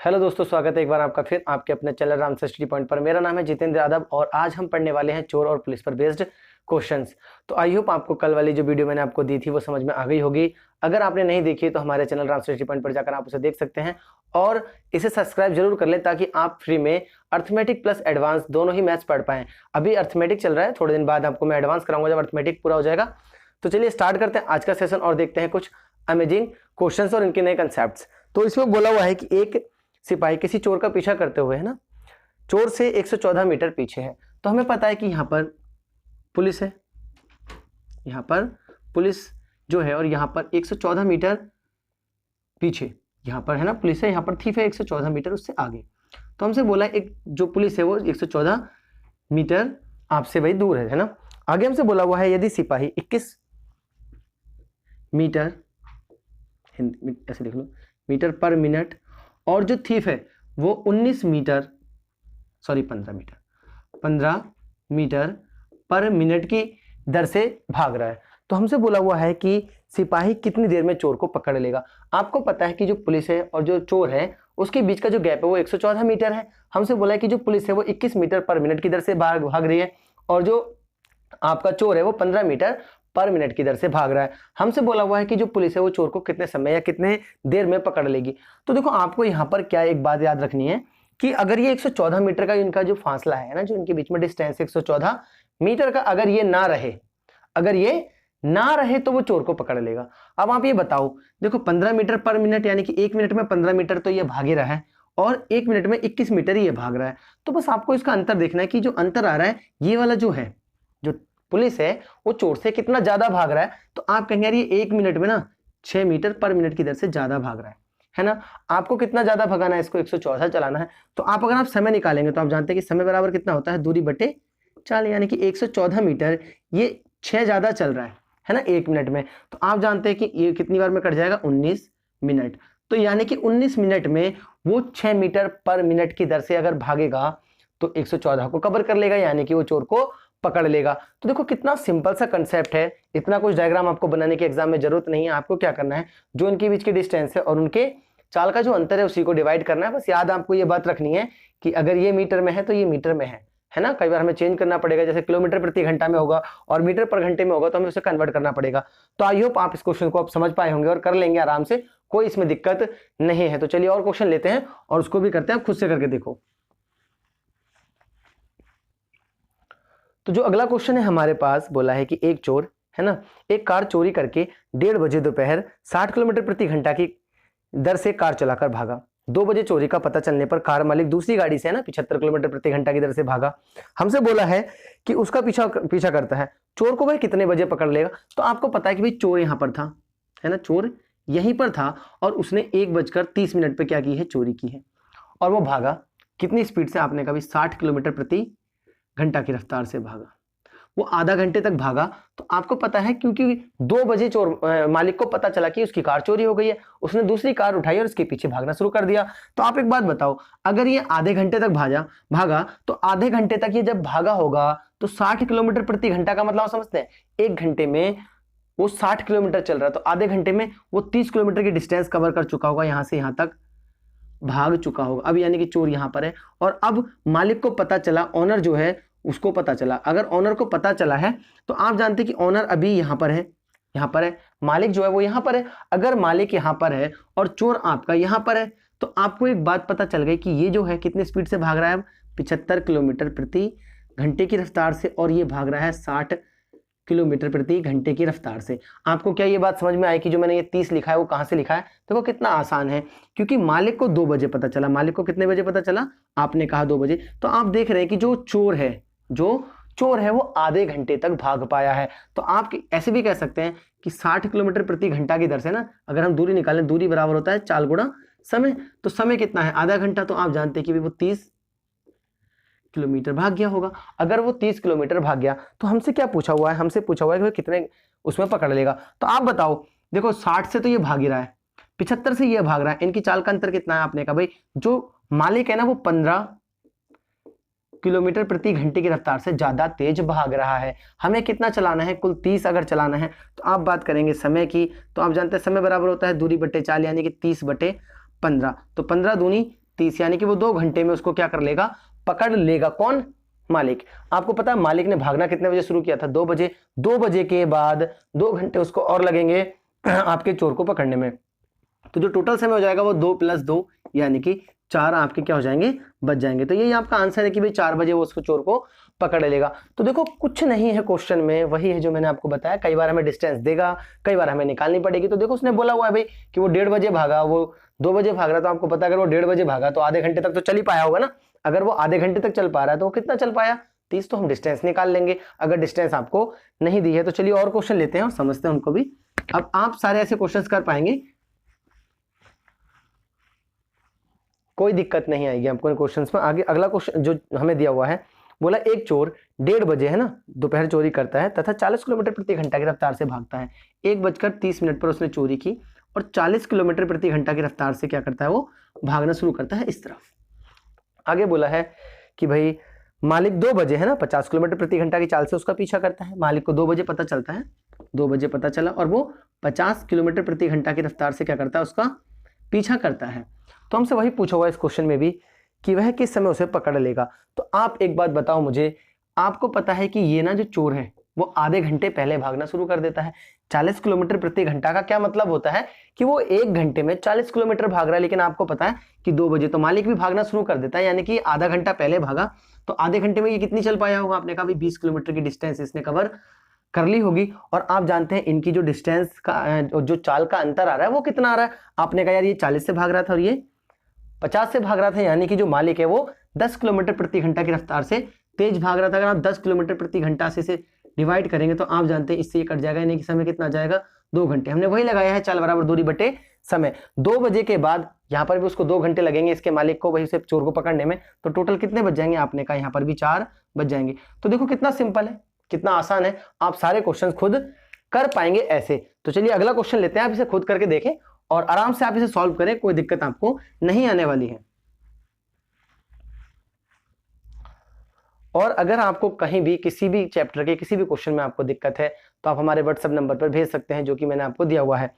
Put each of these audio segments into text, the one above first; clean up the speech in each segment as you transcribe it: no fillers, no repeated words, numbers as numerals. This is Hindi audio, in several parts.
हेलो दोस्तों, स्वागत है एक बार आपका फिर आपके अपने चैनल रामसर स्टडी पॉइंट पर। मेरा नाम है जितेंद्र यादव और आज हम पढ़ने वाले हैं चोर और पुलिस पर बेस्ड क्वेश्चंस। तो आई होप आपको कल वाली जो वीडियो मैंने आपको दी थी वो समझ में आ गई होगी। अगर आपने नहीं देखी तो हमारे चैनल रामसर स्टडी पॉइंट पर जाकर आप उसे देख सकते हैं और इसे सब्सक्राइब जरूर कर लें ताकि आप फ्री में अर्थमेटिक प्लस एडवांस दोनों ही मैथ्स पढ़ पाएं। अभी अर्थमेटिक चल रहा है, थोड़े दिन बाद आपको मैं एडवांस कराऊंगा जब अर्थमेटिक पूरा हो जाएगा। तो चलिए स्टार्ट करते हैं आज का सेशन और देखते हैं कुछ अमेजिंग क्वेश्चंस और इनके नए कंसेप्ट्स। तो इसमें बोला हुआ है कि एक सिपाही किसी चोर का पीछा करते हुए, है ना, चोर से 114 मीटर पीछे है। तो हमें पता है कि यहाँ पर पुलिस है, यहाँ पर पुलिस जो है और यहाँ पर 114 मीटर पीछे यहाँ पर, है ना, पुलिस है, यहाँ पर थीफ है 114 मीटर उससे आगे। तो हमसे बोला एक जो पुलिस है वो 114 मीटर आपसे भाई दूर है ना। आगे हमसे बोला हुआ है यदि सिपाही 21 मीटर, ऐसे लिख लो, मीटर पर मिनट और जो थीफ है वो 15 मीटर पर मिनट की दर से भाग रहा है। तो हमसे बोला हुआ है कि सिपाही कितनी देर में चोर को पकड़ लेगा। आपको पता है कि जो पुलिस है और जो चोर है उसके बीच का जो गैप है वो 114 मीटर है। हमसे बोला है कि जो पुलिस है वो 21 मीटर पर मिनट की दर से भाग रही है और जो आपका चोर है वो 15 मीटर पर मिनट की दर से भाग रहा है। हमसे बोला हुआ है कि जो पुलिस है वो चोर को कितने समय या कितने देर में पकड़ लेगी। तो देखो आपको यहाँ पर क्या एक बात याद रखनी है कि अगर ये 114 मीटर का इनका जो फासला है ना, जो इनके बीच में डिस्टेंस 114 मीटर का, अगर ये ना रहे तो वो चोर को पकड़ लेगा। अब आप ये बताओ, देखो 15 मीटर पर मिनट यानी कि 1 मिनट में 15 मीटर तो ये भाग ही रहा है और 1 मिनट में 21 मीटर ही ये भाग रहा है। तो बस आपको इसका अंतर देखना है कि जो अंतर आ रहा है ये वाला जो है, जो पुलिस है वो चोर से कितना ज्यादा भाग रहा है। तो आप कहेंगे यार ये 1 मिनट में ना 6 मीटर पर मिनट की दर से ज्यादा भाग रहा है ना। आपको कितना ज्यादा भगाना है, इसको 114 चलाना है। तो आप अगर आप समय निकालेंगे तो आप जानते हैं कि समय बराबर कितना होता है, दूरी बटे 4, यानी कि 114 मीटर ये 6 ज्यादा चल रहा है ना 1 मिनट में। तो आप जानते हैं कि ये कितनी बार में कट जाएगा, 19 मिनट। तो यानी कि 19 मिनट में वो 6 मीटर पर मिनट की दर से अगर भागेगा तो 114 को कवर कर लेगा, यानी कि वो चोर को पकड़ लेगा। तो देखो कितना सिंपल सा कंसेप्ट है, इतना कुछ डायग्राम आपको बनाने की एग्जाम में जरूरत नहीं है। आपको क्या करना है, जो इनके बीच की डिस्टेंस है और उनके चाल का जो अंतर है उसी को डिवाइड करना है। बस याद आपको ये बात रखनी है कि अगर ये मीटर में है तो ये मीटर में है ना। कई बार हमें चेंज करना पड़ेगा, जैसे किलोमीटर प्रति घंटा में होगा और मीटर पर घंटे में होगा तो हमें उसे कन्वर्ट करना पड़ेगा। तो आई होप आप इस क्वेश्चन को आप समझ पाए होंगे और कर लेंगे आराम से, कोई इसमें दिक्कत नहीं है। तो चलिए और क्वेश्चन लेते हैं और उसको भी करते हैं, आप खुद से करके देखो। तो जो अगला क्वेश्चन है हमारे पास, बोला है कि एक चोर, है ना, एक कार चोरी करके 1:30 बजे दोपहर 60 किलोमीटर प्रति घंटा की दर से कार चलाकर भागा। 2 बजे चोरी का पता चलने पर कार मालिक दूसरी गाड़ी से, है ना, 75 किलोमीटर प्रति घंटा की दर से भागा। हमसे बोला है कि उसका पीछा करता है, चोर को भाई कितने बजे पकड़ लेगा। तो आपको पता है कि भाई चोर यहां पर था, है ना, चोर यहीं पर था और उसने 1:30 पे क्या की है, चोरी की है और वो भागा कितनी स्पीड से, आपने कहा 60 किलोमीटर प्रति घंटा की रफ्तार से भागा। वो आधा घंटे तक भागा। तो आपको पता है क्योंकि 2 बजे चोर मालिक को पता चला कि उसकी कार चोरी हो गई है, उसने दूसरी कार उठाई और उसके पीछे भागना शुरू कर दिया। तो आप एक बात बताओ, अगर ये आधे घंटे तक भागा तो आधे घंटे तक ये जब भागा होगा तो 60 किलोमीटर प्रति घंटा का मतलब समझते हैं, 1 घंटे में वो 60 किलोमीटर चल रहा है तो आधे घंटे में वो 30 किलोमीटर की डिस्टेंस कवर कर चुका होगा, यहां से यहां तक भाग चुका होगा। अब यानी कि चोर यहां पर है और अब मालिक को पता चला, ऑनर जो है उसको पता चला। अगर ऑनर को पता चला है तो आप जानते हैं कि ऑनर अभी यहां पर है, मालिक जो है वो यहां पर है। अगर मालिक यहां पर है और चोर आपका यहां पर है तो आपको एक बात पता चल गई कि ये जो है कितनी स्पीड से भाग रहा है, 75 किलोमीटर प्रति घंटे की रफ्तार से और ये भाग रहा है 60 किलोमीटर प्रति घंटे की रफ्तार से। आपको क्या ये बात समझ में आई कि जो मैंने ये 30 लिखा है वो कहां से लिखा है। देखो कितना आसान है, क्योंकि मालिक को 2 बजे पता चला। मालिक को कितने बजे पता चला, आपने कहा 2 बजे। तो आप देख रहे हैं कि जो चोर है वो आधे घंटे तक भाग पाया है। तो आप ऐसे भी कह सकते हैं कि 60 किलोमीटर प्रति घंटा की दर से ना, अगर हम दूरी निकालें, दूरी बराबर होता है 4 गुणा समय। तो समय कितना है, आधा घंटा। तो आप जानते हैं कि वो 30 किलोमीटर भाग गया होगा। अगर वो 30 किलोमीटर भाग गया तो हमसे क्या पूछा हुआ है, हमसे पूछा हुआ है कि कितने उसमें पकड़ लेगा। तो आप बताओ, देखो 60 से तो ये भाग ही रहा है, 75 से ये भाग रहा है, इनकी चाल का अंतर कितना है। आपने कहा भाई जो मालिक है ना वो 15 किलोमीटर प्रति घंटे की रफ्तार से ज्यादा तेज भाग रहा है। हमें कितना चलाना है, कुल 30 अगर चलाना है। तो आप बात करेंगे समय की, तो आप जानते हैं समय बराबर होता है दूरी बटे 4, यानी कि 30/15। तो 15 दूनी 30, यानी कि वो 2 घंटे में उसको क्या कर लेगा, पकड़ लेगा। कौन? मालिक। आपको पता है मालिक ने भागना कितने बजे शुरू किया था? 2 बजे। 2 बजे के बाद 2 घंटे उसको और लगेंगे आपके चोर को पकड़ने में। तो जो टोटल समय हो जाएगा वो 2 + 2 यानी कि 4 आपके क्या हो जाएंगे, बच जाएंगे। तो यही आपका आंसर है कि भाई 4 बजे वो उसको चोर को पकड़ लेगा। तो देखो कुछ नहीं है क्वेश्चन में, वही है जो मैंने आपको बताया। कई बार हमें डिस्टेंस देगा, कई बार हमें निकालनी पड़ेगी। तो देखो उसने बोला हुआ है भाई कि वो 1:30 बजे भागा, वो 2 बजे भाग रहा। तो आपको पता है अगर वो 1:30 बजे भागा तो आधे घंटे तक तो चल ही पाया होगा ना। अगर वो आधे घंटे तक चल पा रहा है तो वो कितना चल पाया, 30। तो हम डिस्टेंस निकाल लेंगे। अगर डिस्टेंस आपको नहीं दी है तो चलिए और क्वेश्चन लेते हैं और समझते हैं उनको भी। अब आप सारे ऐसे क्वेश्चन कर पाएंगे, कोई दिक्कत नहीं आएगी आपको इन क्वेश्चंस में। आगे अगला क्वेश्चन जो हमें दिया हुआ है, बोला एक चोर 1:30 बजे है ना दोपहर चोरी करता है तथा 40 किलोमीटर प्रति घंटा की रफ्तार से भागता है। 1:30 पर उसने चोरी की और 40 किलोमीटर प्रति घंटा की रफ्तार से क्या करता है, वो भागना शुरू करता है इस तरफ। आगे बोला है कि भाई मालिक 2 बजे है ना 50 किलोमीटर प्रति घंटा की चाल से उसका पीछा करता है। मालिक को 2 बजे पता चलता है, 2 बजे पता चला और वो 50 किलोमीटर प्रति घंटा की रफ्तार से क्या करता है, उसका पीछा करता है। तो हमसे वही पूछा हुआ इस क्वेश्चन में भी कि वह किस समय उसे पकड़ लेगा। तो आप एक बात बताओ मुझे, आपको पता है कि ये ना जो चोर है वो आधे घंटे पहले भागना शुरू कर देता है। 40 किलोमीटर प्रति घंटा का क्या मतलब होता है कि वो 1 घंटे में 40 किलोमीटर भाग रहा है। लेकिन आपको पता है कि 2 बजे तो मालिक भी भागना शुरू कर देता है, यानी कि आधा घंटा पहले भागा। तो आधे घंटे में ये कितनी चल पाया होगा? आपने कहा 20 किलोमीटर की डिस्टेंस इसने कवर कर ली होगी। और आप जानते हैं इनकी जो डिस्टेंस का जो चाल का अंतर आ रहा है वो कितना आ रहा है? आपने कहा यार ये 40 से भाग रहा था और ये 50 से भाग रहा था, यानी कि जो मालिक है वो 10 किलोमीटर प्रति घंटा की रफ्तार से तेज भाग रहा था। अगर आप 10 किलोमीटर प्रति घंटा से डिवाइड करेंगे तो आप जानते हैं इससे ये कट जाएगा, यानी कि समय कितना जाएगा, 2 घंटे। हमने वही लगाया है चाल बराबर दूरी बटे समय। 2 बजे के बाद यहाँ पर भी उसको 2 घंटे लगेंगे इसके मालिक को, वही उसे चोर को पकड़ने में। तो टोटल कितने बच जाएंगे? आपने कहा यहाँ पर भी 4 बच जाएंगे। तो देखो कितना सिंपल है, कितना आसान है, आप सारे क्वेश्चन खुद कर पाएंगे ऐसे। तो चलिए अगला क्वेश्चन लेते हैं, आप इसे खुद करके देखें और आराम से आप इसे सॉल्व करें, कोई दिक्कत आपको नहीं आने वाली है। और अगर आपको कहीं भी किसी भी चैप्टर के किसी भी क्वेश्चन में आपको दिक्कत है तो आप हमारे व्हाट्सएप नंबर पर भेज सकते हैं, जो कि मैंने आपको दिया हुआ है।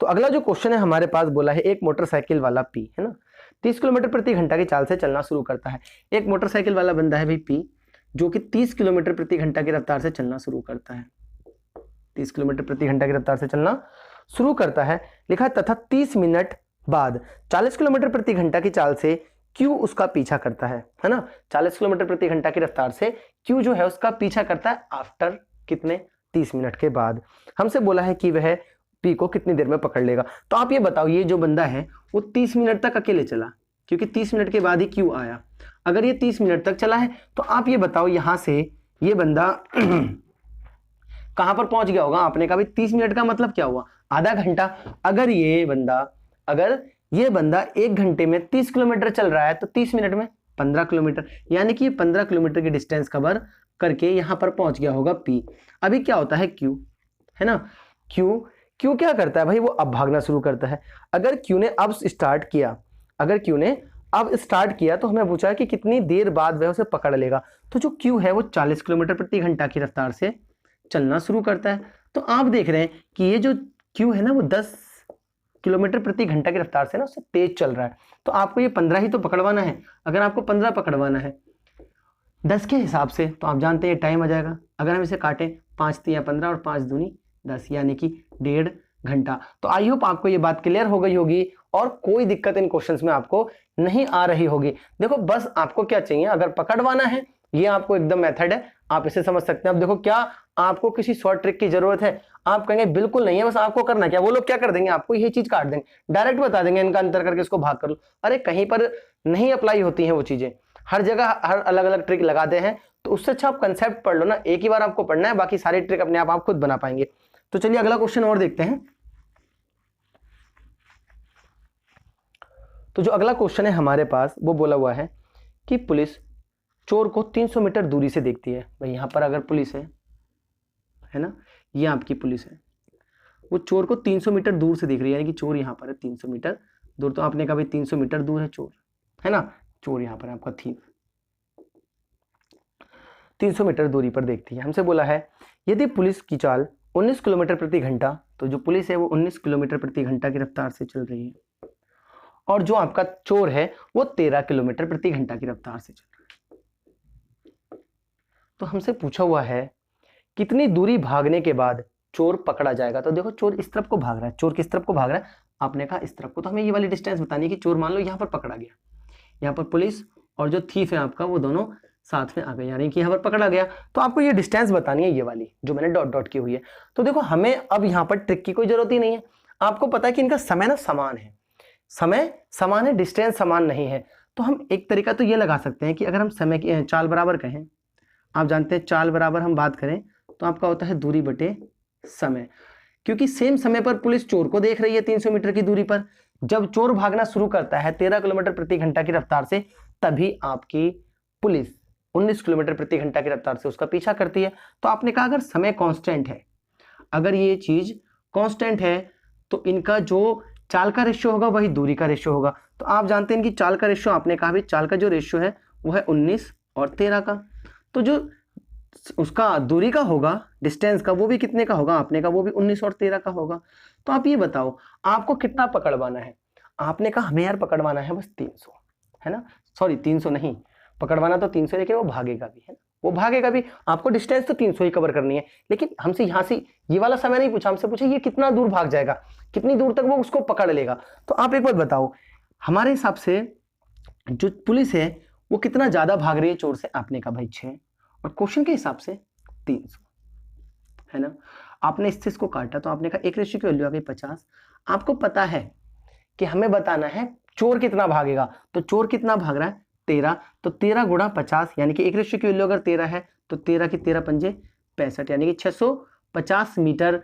तो अगला जो क्वेश्चन है हमारे पास, बोला है एक मोटरसाइकिल वाला पी है ना 30 किलोमीटर प्रति घंटा की चाल से चलना शुरू करता है। एक मोटरसाइकिल वाला बंदा है भाई पी, जो कि 30 किलोमीटर प्रति घंटा की रफ्तार से चलना शुरू करता है। 30 किलोमीटर प्रति घंटा की रफ्तार से चलना शुरू करता है। लिखा तथा 30 मिनट बाद 40 किलोमीटर प्रति घंटा की चाल से क्यू उसका पीछा करता है ना। 40 किलोमीटर प्रति घंटा की रफ्तार से क्यू जो है उसका पीछा करता है आफ्टर कितने, 30 मिनट के बाद। हमसे बोला है कि वह पी को कितनी देर में पकड़ लेगा। तो आप ये बताओ, ये जो बंदा है वो 30 मिनट तक अकेले चला, क्योंकि 30 मिनट के बाद ही क्यू आया। अगर ये 30 मिनट तक चला है तो आप ये बताओ यहां से ये बंदा कहां पर पहुंच गया होगा? आपने कहा भाई 30 मिनट का मतलब क्या हुआ, आधा घंटा। अगर ये बंदा 1 घंटे में 30 किलोमीटर चल रहा है तो 30 मिनट में 15 किलोमीटर, यानी कि 15 किलोमीटर की डिस्टेंस कवर करके यहां पर पहुंच गया होगा पी। अभी क्या होता है क्यू है ना, क्यू क्या करता है भाई, वो अब भागना शुरू करता है। अगर क्यू ने अब स्टार्ट किया तो हमें पूछा है कि कितनी देर बाद वह उसे पकड़ लेगा। तो जो क्यू है वो 40 किलोमीटर प्रति घंटा की रफ्तार से चलना शुरू करता है। तो आप देख रहे हैं कि ये जो क्यू है ना वो 10 किलोमीटर प्रति घंटा की रफ्तार से ना उससे तेज चल रहा है। तो आपको ये 15 ही तो पकड़वाना है। अगर आपको 15 पकड़वाना है 10 के हिसाब से तो आप जानते हैं टाइम आ जाएगा। अगर हम इसे काटें 5 × 15 और 5 दूनी 10, यानी कि 1.5 घंटा। तो आई होप आपको ये बात क्लियर हो गई होगी और कोई दिक्कत इन क्वेश्चंस में आपको नहीं आ रही होगी। देखो बस आपको क्या चाहिए, अगर पकड़वाना है ये आपको एकदम मेथड है, आप इसे समझ सकते हैं। अब देखो क्या आपको किसी शॉर्ट ट्रिक की जरूरत है? आप कहेंगे बिल्कुल नहीं है, बस आपको करना क्या, वो लोग क्या कर देंगे, आपको ये चीज काट देंगे, डायरेक्ट बता देंगे इनका अंतर करके इसको भाग कर लो। अरे कहीं पर नहीं अप्लाई होती हैं वो चीजें, हर जगह हर अलग अलग ट्रिक लगाते हैं। तो उससे अच्छा आप कंसेप्ट पढ़ लो ना, एक ही बार आपको पढ़ना है, बाकी सारी ट्रिक अपने आप खुद बना पाएंगे। तो चलिए अगला क्वेश्चन और देखते हैं। तो जो अगला क्वेश्चन है हमारे पास वो बोला हुआ है कि पुलिस चोर को 300 मीटर दूरी से देखती है। भाई यहां पर अगर पुलिस है ना, ये आपकी पुलिस है, वो चोर को 300 मीटर दूर से देख रही है, यानी कि चोर यहां पर है 300 मीटर दूर। तो आपने कहा भाई 300 मीटर दूर है चोर, है ना, चोर यहां पर है आपका थीफ, 300 मीटर दूरी पर देखती है। हमसे बोला है यदि पुलिस की चाल 19 किलोमीटर प्रति घंटा, तो जो पुलिस है वो 19 किलोमीटर प्रति घंटा की रफ्तार से चल रही है और जो आपका चोर है वो 13 किलोमीटर प्रति घंटा की रफ्तार से चल रहा है। तो हमसे पूछा हुआ है कितनी दूरी भागने के बाद चोर पकड़ा जाएगा। तो देखो चोर इस तरफ को भाग रहा है, चोर किस तरफ को भाग रहा है, आपने कहा इस तरफ को। तो हमें ये वाली डिस्टेंस बतानी है कि चोर मान लो यहाँ पर पकड़ा गया, यहाँ पर पुलिस और जो थीफ है आपका वो दोनों साथ में आ गए, यानी कि यहाँ पर पकड़ा गया। तो आपको ये डिस्टेंस बतानी है, ये वाली जो मैंने डॉट डॉट की हुई है। तो देखो हमें अब यहाँ पर ट्रिक की कोई जरूरत ही नहीं है, आपको पता है कि इनका समय ना समान है, समय समान है, डिस्टेंस समान नहीं है। तो हम एक तरीका तो ये लगा सकते हैं कि अगर हम समय की चाल बराबर कहें, आप जानते हैं चाल बराबर हम बात करें तो आपका होता है दूरी बटे समय, क्योंकि सेम समय पर पुलिस चोर को देख रही है 300 मीटर की दूरी पर। जब चोर भागना शुरू करता है 13 किलोमीटर प्रति घंटा की रफ्तार से, तभी आपकी पुलिस 19 किलोमीटर प्रति घंटा की रफ्तार से उसका पीछा करती है। तो आपने कहा अगर समय कांस्टेंट है, अगर ये चीज कांस्टेंट है तो इनका जो चाल का रेशियो होगा वही दूरी का रेशियो होगा। तो आप जानते हैं कि चाल का रेशियो, आपने कहा भी चाल का जो रेशियो है वो है 19 और 13 का। तो जो उसका दूरी का होगा, डिस्टेंस का, वो भी कितने का होगा, आपने कहा वो भी 19 और 13 का होगा। तो आप ये बताओ आपको कितना पकड़वाना है। आपने कहा हमें यार पकड़वाना है बस 300, है ना, सॉरी 300 नहीं, पकड़वाना तो 300, लेकिन वो भागेगा भी, है ना, वो भागेगा भी। आपको डिस्टेंस तो 300 ही कवर करनी है, लेकिन हमसे यहाँ से ये वाला समय नहीं पूछा, हमसे पूछा ये कितना दूर भाग जाएगा, कितनी दूर तक वो उसको पकड़ लेगा। तो आप एक बात बताओ, हमारे हिसाब से जो पुलिस है वो कितना ज्यादा भाग रही है चोर से। आपने कहा भाई 6, और क्वेश्चन के हिसाब से 300, है ना। आपने इस चीज को काटा तो आपने कहा एक रेशियो की वैल्यू आ गई 50। आपको पता है कि हमें बताना है चोर कितना भागेगा, तो चोर कितना भाग रहा है 13, तो 13 गुणा 50, यानी कि एक रेशियो की वैल्यू अगर 13 है तो 13 की 13 पंजे 65, यानी कि 650 मीटर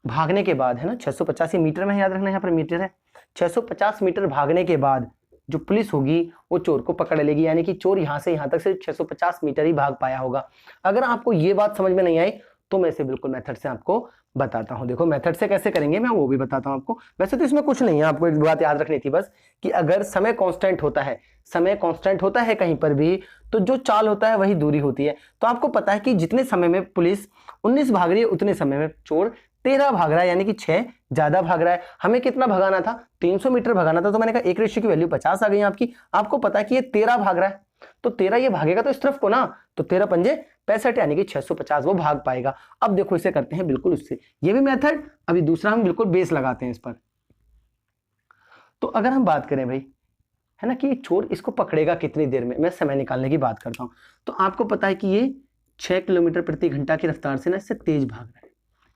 भागने के बाद, है ना, 650 मीटर में याद रखना, यहाँ पर मीटर है, 650 मीटर भागने के बाद जो पुलिस होगी वो चोर को पकड़ लेगी, यानी कि चोर यहाँ से यहाँ तक सिर्फ 650 मीटर ही भाग पाया होगा। अगर आपको ये बात समझ में नहीं आई तो मैं इसे बिल्कुल मेथड से आपको बताता हूं। देखो मेथड से कैसे करेंगे मैं वो भी बताता हूं आपको। वैसे तो इसमें कुछ नहीं है, आपको एक बात याद रखनी थी बस कि अगर समय कांस्टेंट होता है, समय कांस्टेंट होता है कहीं पर भी, तो जो चाल होता है वही दूरी होती है। तो आपको पता है कि जितने समय में पुलिस 19 भाग रही है उतने समय में चोर 13 भाग रहा है, यानी कि 6 ज्यादा भाग रहा है। हमें कितना भगाना था, 300 मीटर भगाना था। तो मैंने कहा एक रेशियो की वैल्यू 50 आ गई आपकी। आपको पता है कि ये 13 भाग रहा है, तो 13 ये भागेगा तो इस तरफ को ना, तो 13 पंजे 65, यानी कि 650 वो भाग पाएगा। अब देखो इसे करते हैं बिल्कुल उससे, ये भी मेथड, अभी दूसरा हम बिल्कुल बेस लगाते हैं इस पर। तो अगर हम बात करें भाई, है ना, कि चोर इसको पकड़ेगा कितनी देर में, मैं समय निकालने की बात करता हूं। तो आपको पता है कि ये 6 किलोमीटर प्रति घंटा की रफ्तार से ना इससे तेज भाग रहा है,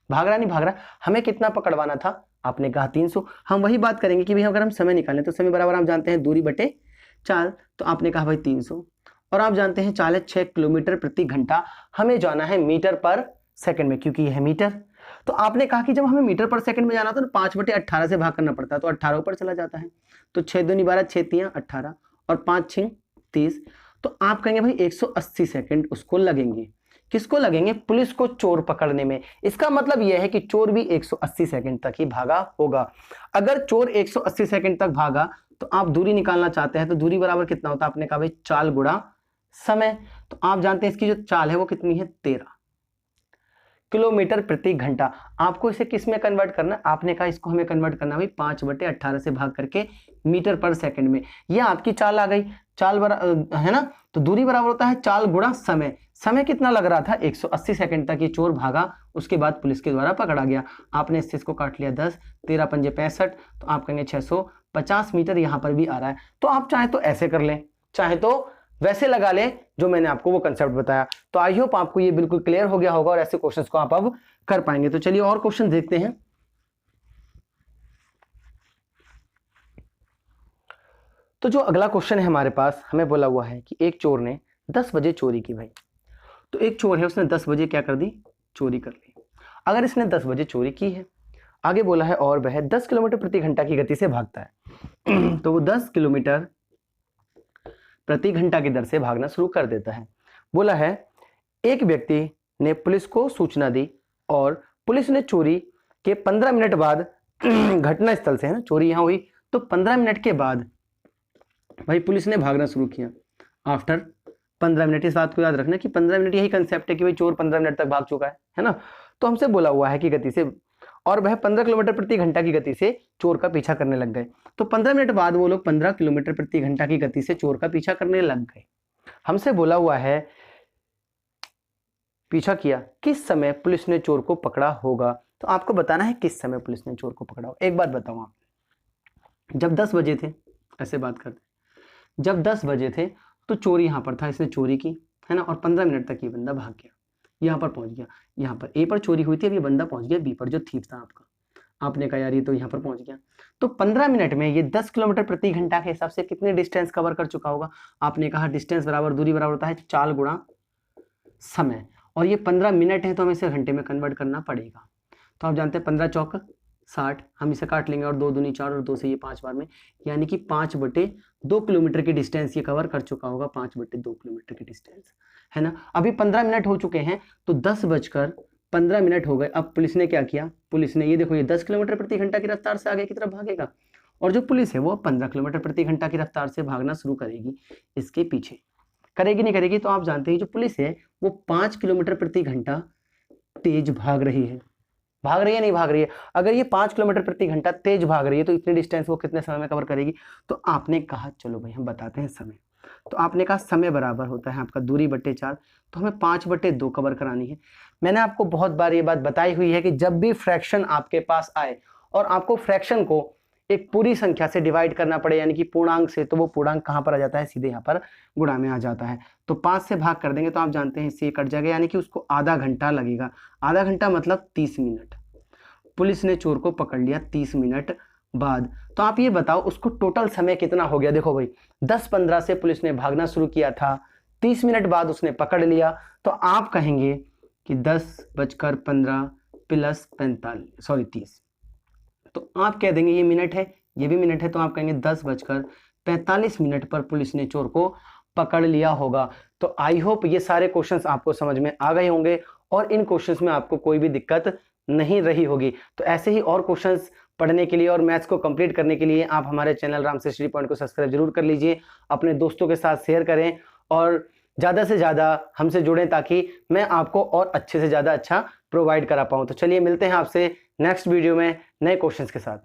भाग रहा नहीं भाग रहा, हमें कितना पकड़वाना था, आपने कहा 300। हम वही बात करेंगे कि भाई अगर हम समय निकालें तो समय बराबर आप जानते हैं दूरी बटे चाल, तो आपने कहा भाई 300, और आप जानते हैं चाल है 6 किलोमीटर प्रति घंटा, हमें जाना है मीटर पर सेकंड में, क्योंकि यह है मीटर। तो आपने कहा कि जब हमें मीटर पर सेकंड में जाना था तो 5/18 से भाग करना पड़ता है, तो 18 ऊपर चला जाता है, तो 6 दूनी 12, 6 तियां 18 और 5 6 30। तो आप कहेंगे भाई 180 सेकंड उसको लगेंगे, किसको लगेंगे, पुलिस को चोर पकड़ने में। इसका मतलब यह है कि चोर भी 180 सेकंड तक ही भागा होगा। अगर चोर 180 सेकंड तक भागा तो आप दूरी निकालना चाहते हैं, तो दूरी बराबर कितना होता है, आपने कहा भाई चाल गुणा समय। तो आप जानते हैं इसकी जो चाल है वो कितनी है 13 किलोमीटर प्रति घंटा। आपको इसे किस में कन्वर्ट करना है, आपने कहा इसको हमें कन्वर्ट करना है भाई 5/18 से भाग करके मीटर पर सेकंड में। ये आपकी चाल आ गई, चाल है ना, तो दूरी बराबर होता है चाल गुणा समय। समय कितना लग रहा था 180 सेकंड तक ये चोर भागा, उसके बाद पुलिस के द्वारा पकड़ा गया। आपने इस चीज को काट लिया 10, 13 पंजे 65, तो आप कहेंगे 650 मीटर यहां पर भी आ रहा है। तो आप चाहे तो ऐसे कर लें, चाहे तो वैसे लगा लें जो मैंने आपको वो कंसेप्ट बताया। तो आई होप आपको ये बिल्कुल क्लियर हो गया होगा और ऐसे क्वेश्चंस को आप अब कर पाएंगे। तो चलिए और क्वेश्चन देखते हैं। तो जो अगला क्वेश्चन है हमारे पास, हमें बोला हुआ है कि एक चोर ने 10 बजे चोरी की भाई। तो एक चोर है उसने 10 बजे क्या कर दी, चोरी कर ली। अगर इसने 10 बजे चोरी की है, आगे बोला है और वह 10 किलोमीटर प्रति घंटा की गति से भागता है तो वो 10 किलोमीटर प्रति घंटा की दर से भागना शुरू कर देता है। बोला है एक व्यक्ति ने पुलिस को सूचना दी और पुलिस ने चोरी के 15 मिनट बाद घटना स्थल से, है ना, चोरी यहां हुई, तो 15 मिनट के बाद भाई पुलिस ने भागना शुरू किया। आफ्टर 15 मिनट, इस बात को याद रखना कि 15 मिनट यही कंसेप्ट है कि भाई चोर 15 मिनट तक भाग चुका है ना। तो हमसे बोला हुआ है कि गति से, और वह 15 किलोमीटर प्रति घंटा की गति से चोर का पीछा करने लग गए। तो 15 मिनट बाद वो लोग 15 किलोमीटर प्रति घंटा की गति से चोर का पीछा करने लग गए। हमसे बोला हुआ है पीछा किया, किस समय पुलिस ने चोर को पकड़ा होगा। तो आपको बताना है किस समय पुलिस ने चोर को पकड़ा होगा। एक बात बताऊं आप, जब 10 बजे थे, ऐसे बात करते, जब 10 बजे थे तो चोरी यहाँ पर था, इसने चोरी की, है ना, और 15 मिनट तक ये बंदा भाग गया, यहाँ पर पहुंच गया। यहाँ पर ए पर चोरी हुई थी, अब ये बंदा पहुंच गया बी पर, जो थीफ था आपका। आपने कहा यार ये तो यहाँ पर पहुंच गया, तो 15 मिनट में ये 10 किलोमीटर प्रति घंटा के हिसाब से कितने डिस्टेंस कवर कर चुका होगा। आपने कहा डिस्टेंस बराबर दूरी बराबर होता है चाल गुणा समय, और ये 15 मिनट है तो हमें इसे घंटे में कन्वर्ट करना पड़ेगा। तो आप जानते हैं 15 चौक 60, हम इसे काट लेंगे और 2 दूनी 4 और 2 से ये 5 बार में, यानी कि 5/2 किलोमीटर की डिस्टेंस ये कवर कर चुका होगा, 5/2 किलोमीटर की डिस्टेंस, है ना। अभी 15 मिनट हो चुके हैं, तो 10:15 हो गए। अब पुलिस ने क्या किया, पुलिस ने ये देखो, ये 10 किलोमीटर प्रति घंटा की रफ्तार से आगे की तरफ भागेगा, और जो पुलिस है वो 15 किलोमीटर प्रति घंटा की रफ्तार से भागना शुरू करेगी इसके पीछे। करेगी नहीं करेगी, तो आप जानते हैं जो पुलिस है वो 5 किलोमीटर प्रति घंटा तेज भाग रही है। भाग रही है नहीं भाग रही है, अगर ये 5 किलोमीटर प्रति घंटा तेज भाग रही है तो इतनी डिस्टेंस वो कितने समय में कवर करेगी। तो आपने कहा चलो भाई हम बताते हैं समय, तो आपने कहा समय बराबर होता है आपका दूरी बटे 4, तो हमें 5/2 कवर करानी है। मैंने आपको बहुत बार ये बात बताई हुई है कि जब भी फ्रैक्शन आपके पास आए और आपको फ्रैक्शन को एक पूरी संख्या से डिवाइड करना पड़े, यानी कि पूर्णांक से, तो वो पूर्णांक कहाँ पर आ जाता है, सीधे यहाँ पर गुणा में आ जाता है। तो 5 से भाग कर देंगे तो आप जानते हैं इससे कट जाएगा, यानी कि उसको आधा घंटा लगेगा। आधा घंटा मतलब 30 मिनट। पुलिस ने चोर को पकड़ लिया 30 मिनट बाद, तो आप ये बताओ उसको टोटल समय कितना हो गया। देखो भाई 10:15 से पुलिस ने भागना शुरू किया था, 30 मिनट बाद उसने पकड़ लिया, तो आप कहेंगे कि 10:15 प्लस 30, तो आप कह देंगे ये मिनट है, ये भी मिनट है, तो आप कहेंगे 10:45 मिनट पर पुलिस ने चोर को पकड़ लिया होगा। तो आई होप ये सारे क्वेश्चंस आपको समझ में आ गए होंगे और इन क्वेश्चंस में आपको कोई भी दिक्कत नहीं रही होगी। तो ऐसे ही और क्वेश्चंस पढ़ने के लिए और मैथ्स को कंप्लीट करने के लिए आप हमारे चैनल रामसे स्टडी पॉइंट को सब्सक्राइब जरूर कर लीजिए, अपने दोस्तों के साथ शेयर करें और ज़्यादा से ज़्यादा हमसे जुड़ें ताकि मैं आपको और अच्छे से ज़्यादा अच्छा प्रोवाइड करा पाऊँ। तो चलिए मिलते हैं आपसे नेक्स्ट वीडियो में नए क्वेश्चंस के साथ।